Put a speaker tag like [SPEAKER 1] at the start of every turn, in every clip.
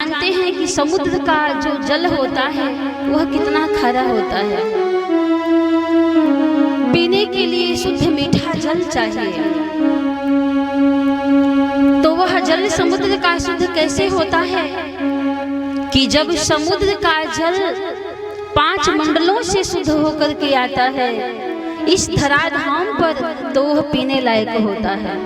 [SPEAKER 1] जानते हैं कि समुद्र का जो जल होता है वह कितना खारा होता है। पीने के लिए शुद्ध मीठा जल चाहिए, तो वह जल समुद्र का शुद्ध कैसे होता है कि जब समुद्र का जल 5 मंडलों से शुद्ध होकर के आता है इस धराधाम पर, तो वह पीने लायक होता है।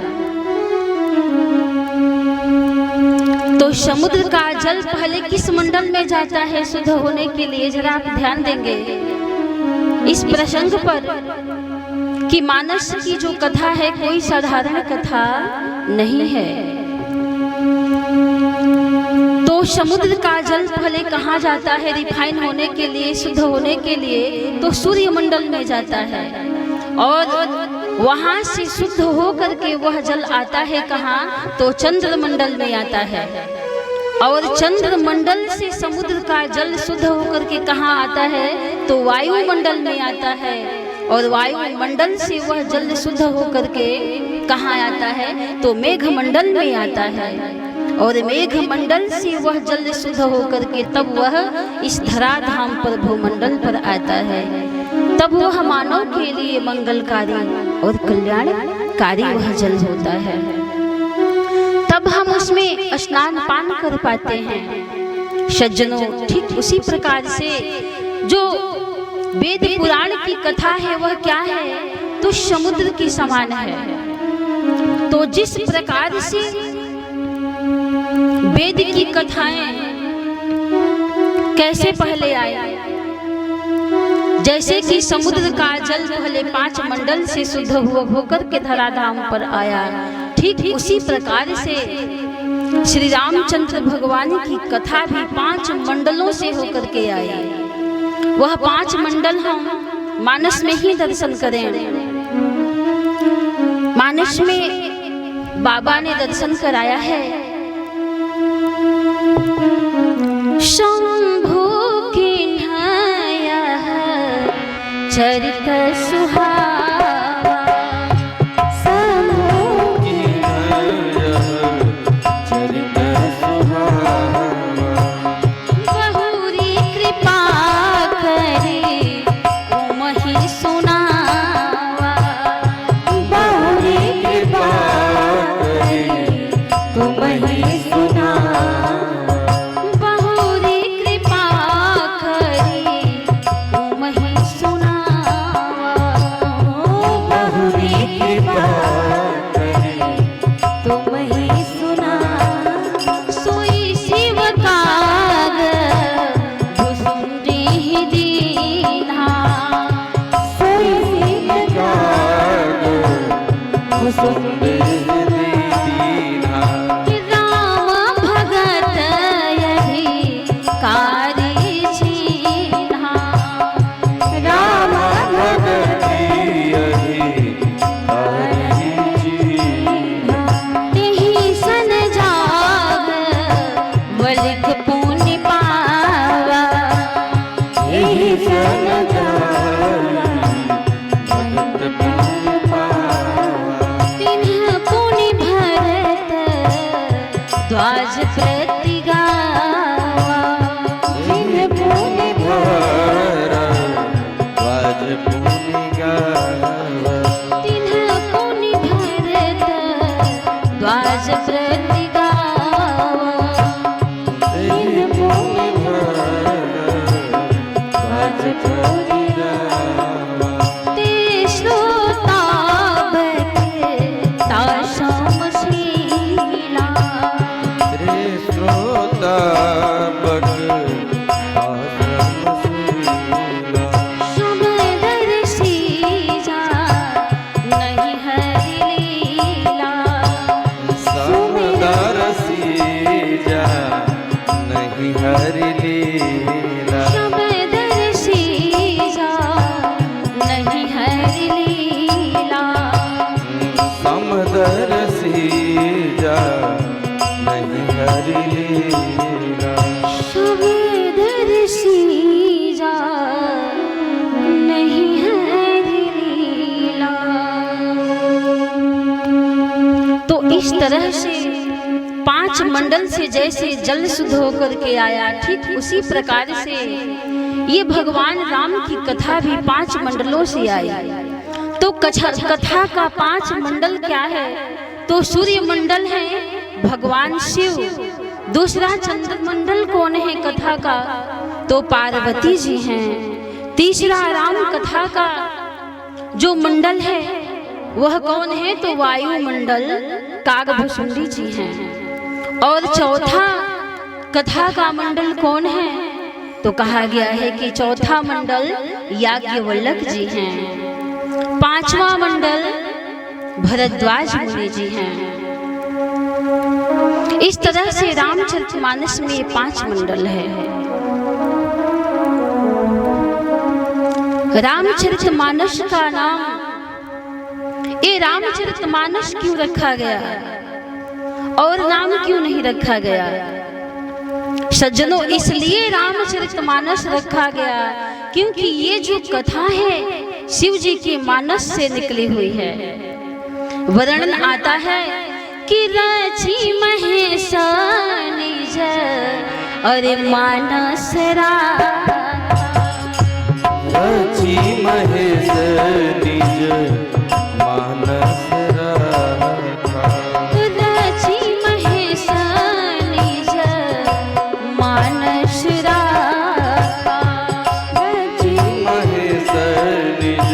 [SPEAKER 1] तो समुद्र का जल पहले किस मंडल में जाता है शुद्ध होने के लिए, जरा आप ध्यान देंगे इस प्रसंग पर कि मानस की जो कथा है कोई साधारण कथा नहीं है। तो समुद्र का जल पहले कहाँ जाता है रिफाइन होने के लिए, शुद्ध होने के लिए, तो सूर्य मंडल में जाता है और वहां से शुद्ध हो करके वह जल आता है कहाँ, तो चंद्र मंडल में आता है। और चंद्र मंडल से समुद्र का जल शुद्ध होकर के कहाँ आता है, तो वायु मंडल में आता है। और वायु मंडल से वह जल शुद्ध होकर के कहाँ आता है, तो मेघ मंडल में आता है। और मेघ मंडल से वह जल शुद्ध होकर के तब वह इस धराधाम पर भूमंडल पर आता है। तब वह मानव के लिए मंगलकारी और कल्याणकारी वह जल होता है। तब हम उसमें स्नान पान कर पाते हैं। सज्जनों, ठीक उसी प्रकार से जो वेद पुराण की कथा है वह क्या है, तो समुद्र के समान है। तो जिस प्रकार से वेद की कथाएं कैसे पहले आई, जैसे कि समुद्र का जल पहले 5 मंडल से शुद्ध होकर के धराधाम पर आया, ठीक उसी प्रकार से श्री रामचंद्र भगवान की कथा भी 5 मंडलों से होकर के आई। वह 5 मंडल हम मानस में ही दर्शन करें। मानस में बाबा ने दर्शन कराया है शंभु की नया चरित सुहावा, बहुरी कृपा करे तुमहि सुनावा, बहुरी कृपा करे तुमहि सुनावा, बहुरी कृपा करे तुमहि सुनावा, बहुरी कृपा करे तुमहि सुनावा। सोई शिवकार भुसुंडी दीन्हा, सोई शिवकार भुसुंडी दीन्हा, राम भगत अधिकारी छीन्हा, राम भगत अधिकारी छीन्हा, तेहि सन जाग बलिक पुण्य पावा, तेहि सन जाग बलिक पुण्य पावा, तिन्ह पुण्य भरत द्वाज प्रति गावा, तिन्ह पुण्य भरत द्वाज पुण्य गावा, तिन्ह पुण्य भरत द्वाज प्रति गावा, तिन्ह पुण्य भरत द्वाज प्रति गावा। ते श्रोता बखता समशीला, रे श्रोता बखता समशीला, समदर्शी जा नहीं हरि लीला, समदर्शी जा नहीं हरि लीला, समदर्शी जा नहीं हरि लीला, समदर्शी जा नहीं हरि लीला, समदर्शी जा नहीं हरि लीला। तो इस तरह से 5 मंडल से जैसे जल शुद्ध होकर के आया, ठीक उसी प्रकार से ये भगवान राम की कथा भी 5 मंडलों से आई। तो कथा का 5 मंडल क्या है? तो सूर्य मंडल है भगवान शिव, दूसरा चंद्र मंडल कौन है कथा का? तो पार्वती जी हैं। तीसरा राम कथा का जो मंडल है वह कौन है? तो वायु मंडल कागभूषुंडी जी हैं। और चौथा कथा का मंडल कौन है? तो कहा गया है कि चौथा मंडल याज्ञवल्क्य जी हैं। 5वां मंडल भरद्वाज मुनि जी हैं। इस तरह से रामचरितमानस में 5 मंडल है। रामचरितमानस का नाम ये रामचरितमानस क्यों रखा गया और नाम क्यों नहीं रखा गया? सज्जनों, इसलिए रामचरितमानस रखा गया क्योंकि ये जो कथा है शिव जी के मानस से निकली हुई है। वर्णन आता है कि रची महेश निज अरे मानस
[SPEAKER 2] रची महेश निज मानस
[SPEAKER 1] रची महेश निज मानस
[SPEAKER 2] रची महेश निज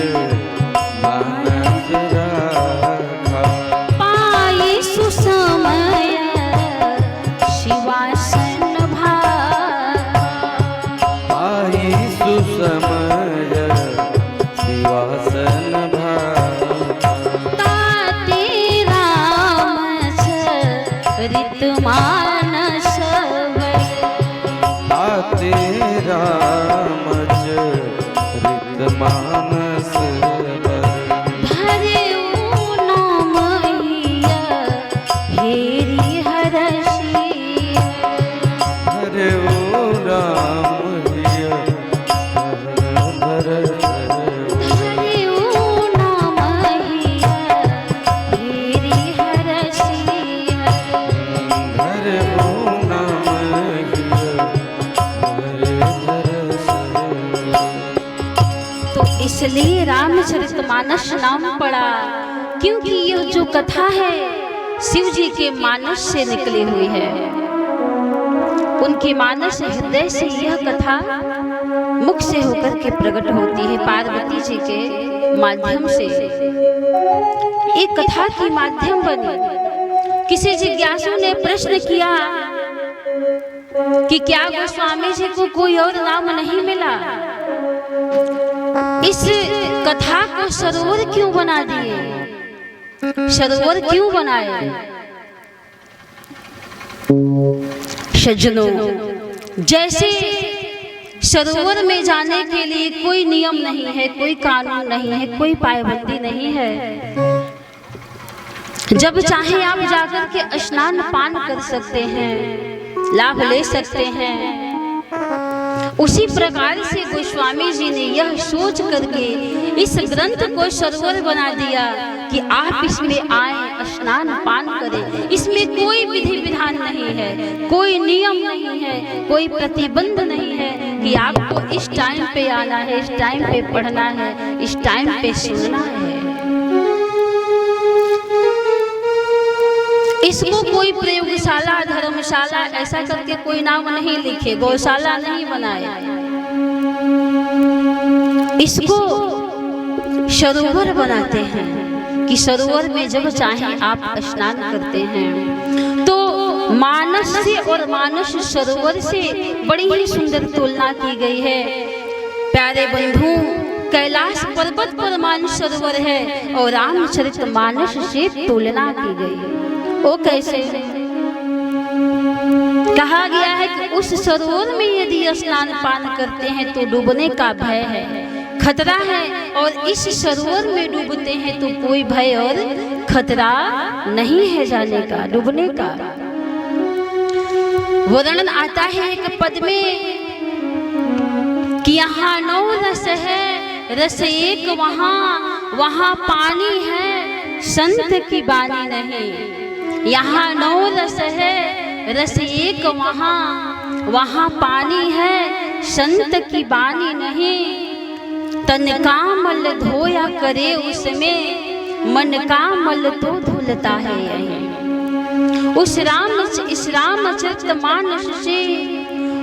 [SPEAKER 2] मानस
[SPEAKER 1] पाई सुसमय शिवासन
[SPEAKER 2] पाई सुसमय शिवासन
[SPEAKER 1] ताते रामचरित मानस
[SPEAKER 2] आते रामचरित मानस
[SPEAKER 1] धरे नाम हेरी हरषि
[SPEAKER 2] हरे ओ राम हिय
[SPEAKER 1] धरे नाम हेरी हरषि
[SPEAKER 2] हरे ओ नाम हिय हरे
[SPEAKER 1] तो इसलिए रामचरितमानस नाम पड़ा क्योंकि यह जो कथा है शिव जी के मानस से निकली हुई है। उनके मानस हृदय से यह कथा मुख से होकर के प्रकट होती है पार्वती जी के माध्यम से। एक कथा की माध्यम बनी। किसी जिज्ञासु ने प्रश्न किया कि क्या गोस्वामी जी को कोई और नाम नहीं मिला? इस कथा को सरोवर क्यों बना दिए? सरोवर क्यों बनाए? सज्जनों, जैसे सरोवर में जाने के लिए कोई नियम नहीं है, कोई कानून नहीं है, कोई पाबंदी नहीं है। जब चाहे आप जाकर के स्नान पान कर सकते हैं, लाभ ले सकते हैं। उसी प्रकार से गोस्वामी जी ने यह सोच करके इस ग्रंथ को सरोवर बना दिया कि आप इसमें आए, स्नान पान करें। इसमें कोई विधि विधान नहीं है, कोई नियम नहीं है, कोई प्रतिबंध नहीं है कि आपको इस टाइम पे आना है, इस टाइम पे पढ़ना है, इस टाइम पे सुनना है। इसको कोई प्रयोगशाला, धर्मशाला ऐसा करके कोई नाम नहीं लिखे, गौशाला नहीं बनाए। इसको सरोवर बनाते हैं कि सरोवर में जब चाहे आप स्नान करते हैं। तो मानस से और मानस सरोवर से बड़ी ही सुंदर तुलना की गई है। प्यारे बंधु, कैलाश पर्वत पर मानस सरोवर है और रामचरितमानस से तुलना की गई है। वो कैसे? कहा गया है कि उस सरोवर में यदि स्नान पान करते हैं तो डूबने का भय है, खतरा है, और इस सरोवर में डूबते हैं तो कोई भय और खतरा नहीं है जाने का, डूबने का। वर्णन आता है एक पद में कि यहाँ 9 रस है, रस एक वहाँ पानी है, संत की बानी नहीं। यहाँ 9 रस है, रस एक वहाँ पानी है, संत की बानी नहीं। तन का मल धोया करे उसमें, मन का मल तो धुलता है यही। उस रामचरित मानस से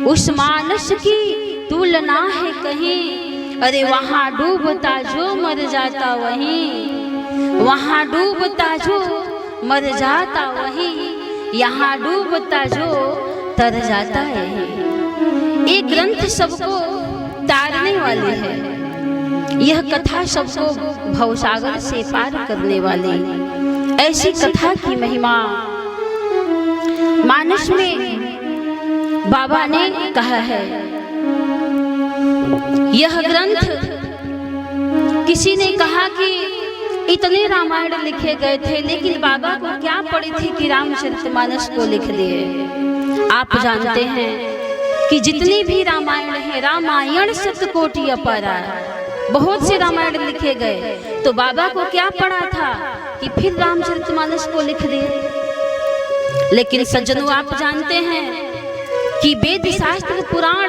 [SPEAKER 1] उस मानस की तुलना है कहीं। अरे वहाँ डूबता जो मर जाता वहीं, वहाँ डूबता जो मर जाता वहीं, यहाँ डूबता जो तर जाता है। ये ग्रंथ सबको तारने वाली है, यह कथा सबको भवसागर से पार करने वाली। ऐसी कथा की महिमा मानस में बाबा ने कहा है। यह ग्रंथ किसी ने कहा कि इतने रामायण लिखे गए थे, लेकिन बाबा को क्या पड़ी थी कि रामचरितमानस को लिख दिए। आप जानते हैं कि जितनी भी रामायण है, रामायण शतकोटि अपरा, बहुत से रामायण लिखे गए, तो बाबा को क्या पड़ा था कि फिर रामचरितमानस को लिख दिए। लेकिन सज्जनों, आप जानते हैं कि वेद शास्त्र पुराण,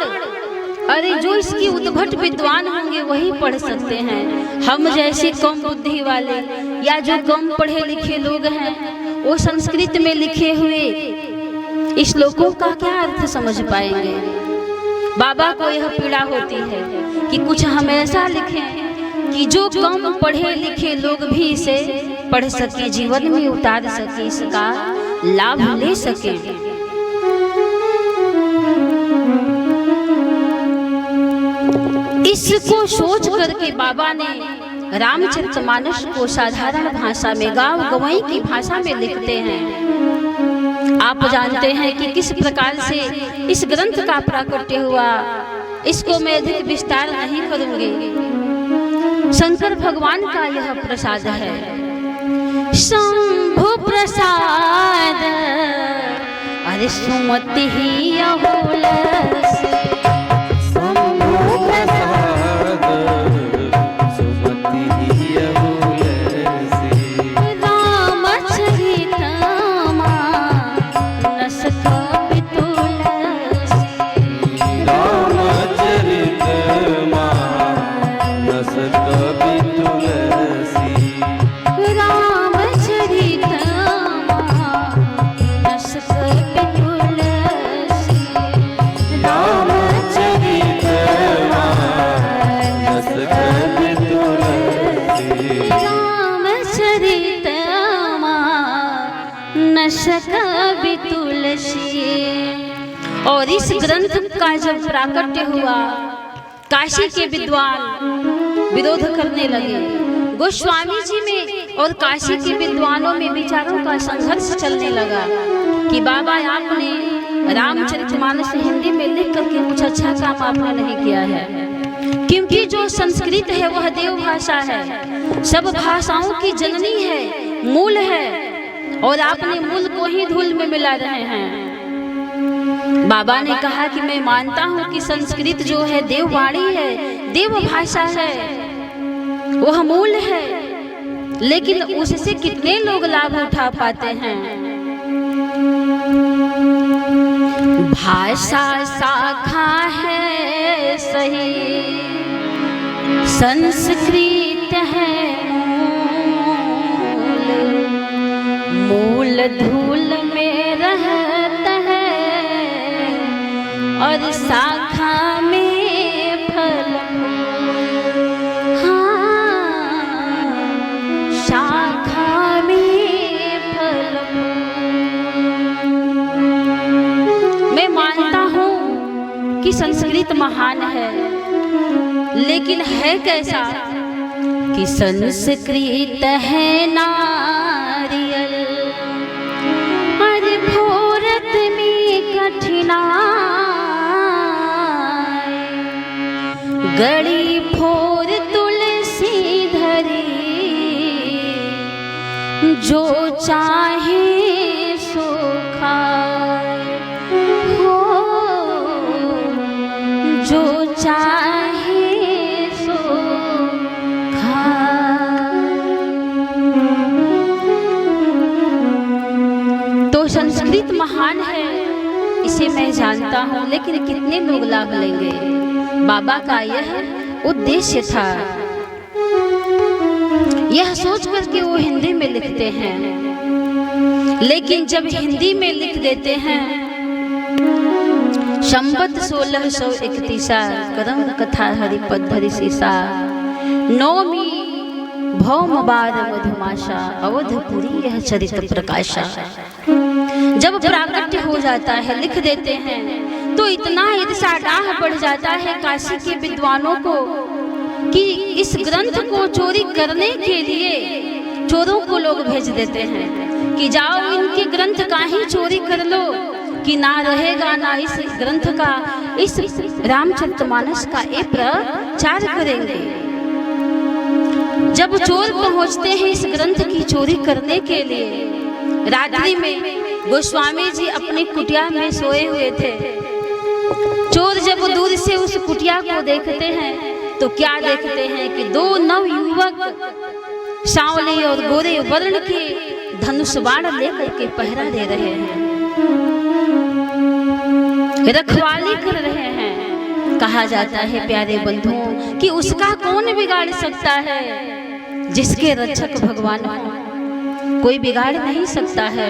[SPEAKER 1] अरे जो इसकी उद्भट विद्वान होंगे वही पढ़ सकते हैं। हम जैसे कम बुद्धि वाले या जो कम पढ़े लिखे लोग हैं, वो संस्कृत में लिखे हुए श्लोकों का क्या अर्थ समझ पाएंगे। बाबा को यह पीड़ा होती है कि कुछ हम ऐसा लिखें कि जो कम पढ़े लिखे लोग भी इसे पढ़ सके, जीवन में उतार सके, इसका लाभ ले सके। इसको सोच करके बाबा ने रामचरितमानस को साधारण भाषा में, गाँव गंवई की भाषा में लिखते हैं। आप जानते हैं कि किस प्रकार से इस ग्रंथ का प्राकट्य हुआ, इसको मैं अधिक विस्तार नहीं करूंगी। शंकर भगवान का यह प्रसाद है, शंभु प्रसाद, अरे सुमति ही अहोलस। और इस ग्रंथ का जब प्राकट्य हुआ, काशी के विद्वान विरोध करने लगे। गोस्वामी जी में और काशी के विद्वानों में विचारों का संघर्ष चलने लगा कि बाबा आपने रामचरितमानस हिंदी में लिख करके कुछ अच्छा काम आपने नहीं किया है, क्योंकि जो संस्कृत है वह देव भाषा है, सब भाषाओं की जननी है, मूल है, और आपने मूल को ही धूल में मिला रहे हैं। बाबा ने कहा कि मैं मानता हूँ कि संस्कृत जो है देववाणी है, देव भाषा है, वह मूल है, लेकिन उससे कितने लोग लाभ उठा पाते हैं। भाषा शाखा है सही, संस्कृत है मूल धूल में रहता है, और शाखा में फल। हाँ, शाखा में फल। मैं मानता हूँ कि संस्कृत महान है, लेकिन है कैसा कि संस्कृत है नारियल, अरे भोरत में कठिनाई, गड़ी फोर तुलसी धरी, जो चाहे सो खाए, हो जो चाहे सो खाए। तो संस्कृत महान है, इसे मैं जानता हूँ, लेकिन कितने लोग लाभ लेंगे। बाबा का यह उद्देश्य था। यह सोच कर के वो हिंदी में लिखते हैं, लेकिन जब हिंदी में लिख देते हैं संवत 1631 करम कथा हरिपद हरि सीसा, नौमी भौम बार मधुमाशा, अवधपुरी यह चरित प्रकाशा। जब प्राकट्य हो जाता है, लिख देते हैं, तो इतना ईर्ष्या बढ़ जाता है काशी के विद्वानों को कि इस ग्रंथ को चोरी करने के लिए चोरों को लोग भेज देते हैं कि जाओ इनके ग्रंथ का ही चोरी कर लो, कि ना रहेगा ना इस ग्रंथ का, इस रामचरितमानस का ये प्रचार करेंगे। जब चोर पहुंचते हैं इस ग्रंथ की चोरी करने के लिए, रात्रि में गोस्वामी जी अपनी कुटिया में सोए हुए थे। चोर जब दूर से उस कुटिया को देखते हैं तो क्या देखते हैं कि दो नवयुवक सांवले और गोरे वर्ण के धनुष बाण लेकर के पहरा दे रहे हैं, रखवाली कर रहे हैं। कहा जाता है प्यारे बंधुओं कि उसका कौन बिगाड़ सकता है, जिसके रक्षक भगवान हो, कोई बिगाड़ नहीं सकता है।